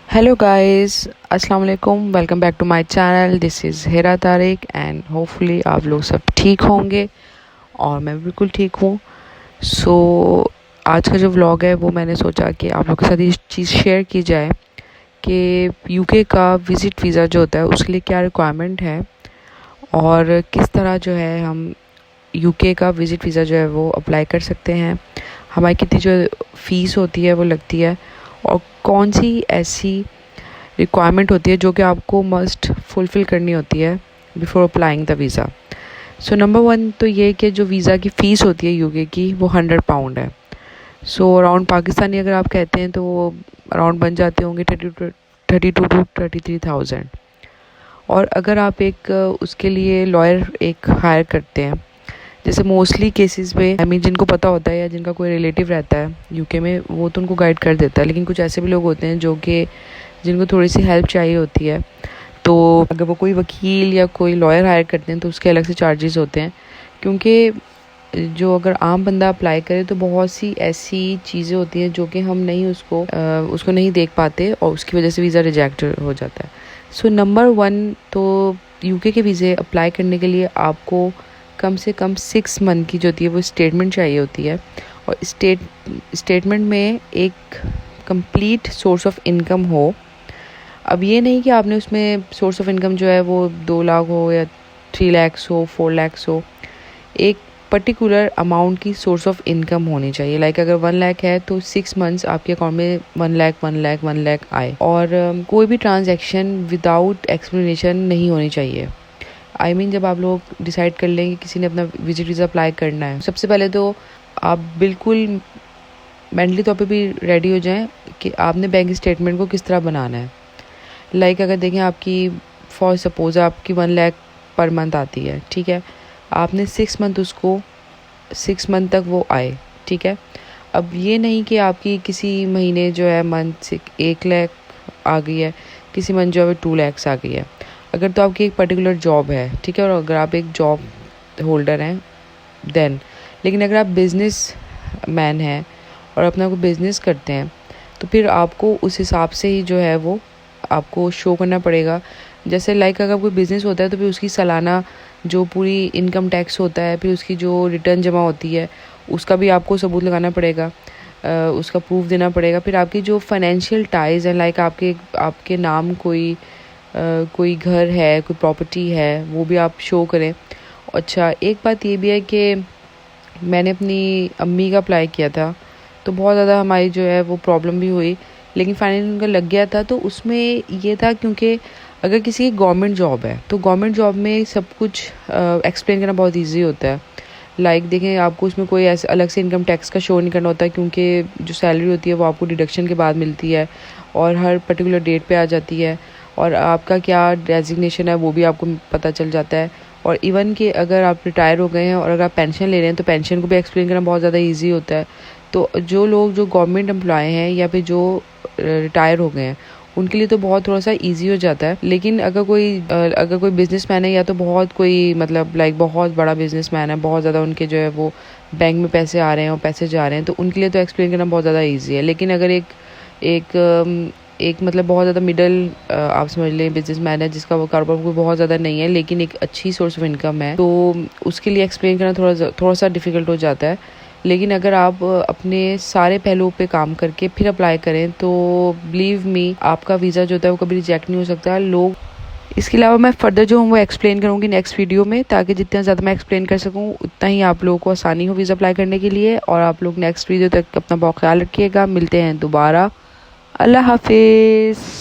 Hello guys, अस्सलाम वालेकुम। Welcome back to my channel. This is Hera Tariq and hopefully आप लोग सब ठीक होंगे और मैं बिल्कुल ठीक हूँ। सो आज का जो व्लॉग है वो मैंने सोचा कि आप लोग के साथ ये चीज़ शेयर की जाए कि यूके का विज़िट वीज़ा जो होता है उसके लिए क्या रिक्वायरमेंट है और किस तरह जो है हम यूके का विज़िट वीज़ा जो है वो अप्लाई कर सकते हैं। हमारी कितनी जो फ़ीस होती है वो लगती है और कौन सी ऐसी रिक्वायरमेंट होती है जो कि आपको मस्ट फुलफ़िल करनी होती है before applying the visa. So number one तो ये कि जो वीज़ा की फ़ीस होती है यूके की वो £100 है। सो अराउंड पाकिस्तानी अगर आप कहते हैं तो वो अराउंड बन जाते होंगे 32 टू 33,000। और अगर आप एक उसके लिए लॉयर एक हायर करते हैं, जैसे मोस्टली केसेस में जिनको पता होता है या जिनका कोई रिलेटिव रहता है यूके में वो तो उनको गाइड कर देता है, लेकिन कुछ ऐसे भी लोग होते हैं जो कि जिनको थोड़ी सी हेल्प चाहिए होती है, तो अगर वो कोई वकील या कोई लॉयर हायर करते हैं तो उसके अलग से चार्जेस होते हैं। क्योंकि जो अगर आम बंदा अप्लाई करे तो बहुत सी ऐसी चीज़ें होती हैं जो कि हम नहीं उसको नहीं देख पाते और उसकी वजह से वीज़ा रिजेक्ट हो जाता है। सो नंबर वन तो यूके के वीज़े अप्लाई करने के लिए आपको कम से कम 6 मंथ की जो होती है वो स्टेटमेंट चाहिए होती है। और स्टेटमेंट में एक कंप्लीट सोर्स ऑफ इनकम हो। अब ये नहीं कि आपने उसमें सोर्स ऑफ इनकम जो है वो 2 लाख हो या 3 लैक्स हो 4 लैक्स हो, एक पर्टिकुलर अमाउंट की सोर्स ऑफ इनकम होनी चाहिए। लाइक अगर 1 लाख है तो 6 मंथ्स आपके अकाउंट में 1 लाख आए। और कोई भी ट्रांजैक्शन विदाउट एक्सप्लेनेशन नहीं होनी चाहिए। जब आप लोग डिसाइड कर लें कि किसी ने अपना विजिट वीज़ा अप्लाई करना है, सबसे पहले तो आप बिल्कुल मेंटली तौर पे भी रेडी हो जाएं कि आपने बैंक स्टेटमेंट को किस तरह बनाना है। लाइक अगर देखें आपकी फॉर सपोज आपकी 1 लाख पर मंथ आती है, ठीक है, आपने 6 मंथ तक वो आए, ठीक है। अब ये नहीं कि आपकी किसी महीने जो है मंथ से 1 लाख आ गई है, किसी मंथ जो है 2 लैक्स आ गई है। अगर तो आपकी एक पर्टिकुलर जॉब है, ठीक है, और अगर आप एक जॉब होल्डर हैं देन, लेकिन अगर आप बिजनेस मैन हैं और अपना कोई बिज़नेस करते हैं तो फिर आपको उस हिसाब से ही जो है वो आपको शो करना पड़ेगा। जैसे लाइक अगर कोई बिज़नेस होता है तो फिर उसकी सालाना जो पूरी इनकम टैक्स होता है, फिर उसकी जो रिटर्न जमा होती है उसका भी आपको सबूत लगाना पड़ेगा, उसका प्रूफ देना पड़ेगा। फिर आपकी जो फाइनेंशियल टाइज़ हैं, लाइक आपके नाम कोई घर है, कोई प्रॉपर्टी है, वो भी आप शो करें। अच्छा, एक बात ये भी है कि मैंने अपनी अम्मी का अप्लाई किया था तो बहुत ज़्यादा हमारी जो है वो प्रॉब्लम भी हुई, लेकिन फाइनली उनका लग गया था। तो उसमें ये था क्योंकि अगर किसी की गवर्नमेंट जॉब है तो गवर्नमेंट जॉब में सब कुछ एक्सप्लेन करना बहुत इजी होता है। लाइक देखें, आपको उसमें कोई ऐसे अलग से इनकम टैक्स का शो नहीं करना होता, क्योंकि जो सैलरी होती है वो आपको डिडक्शन के बाद मिलती है और हर पर्टिकुलर डेट पे आ जाती है, और आपका क्या डेजिग्नेशन है वो भी आपको पता चल जाता है। और इवन कि अगर आप रिटायर हो गए हैं और अगर आप पेंशन ले रहे हैं तो पेंशन को भी एक्सप्लेन करना बहुत ज़्यादा ईजी होता है। तो जो लोग जो गवर्नमेंट एम्प्लॉय हैं या फिर जो रिटायर हो गए हैं उनके लिए तो बहुत थोड़ा सा इजी हो जाता है। लेकिन अगर कोई बिजनेसमैन है या तो बहुत कोई लाइक बहुत बड़ा बिजनेसमैन है, बहुत ज़्यादा उनके जो है वो बैंक में पैसे आ रहे हैं और पैसे जा रहे हैं, तो उनके लिए तो एक्सप्लेन करना बहुत ज़्यादा ईजी है। लेकिन अगर एक बहुत ज़्यादा मिडल आप समझ लें बिजनेसमैन है जिसका वो कारोबार कोई बहुत ज़्यादा नहीं है लेकिन एक अच्छी सोर्स ऑफ इनकम है, तो उसके लिए एक्सप्लेन करना थोड़ा सा डिफ़िकल्ट हो जाता है। लेकिन अगर आप अपने सारे पहलुओं पे काम करके फिर अप्लाई करें तो बिलीव मी आपका वीज़ा जो होता है वो कभी रिजेक्ट नहीं हो सकता। लोग इसके अलावा मैं फर्दर जो हूँ वो एक्सप्लेन करूँगी नेक्स्ट वीडियो में, ताकि जितना ज़्यादा मैं एक्सप्लेन कर सकूँ उतना ही आप लोगों को आसानी हो वीज़ा अप्लाई करने के लिए। और आप लोग नेक्स्ट वीडियो तक अपना बहुत ख्याल रखिएगा। मिलते हैं दोबारा। अल्लाह हाफिज़।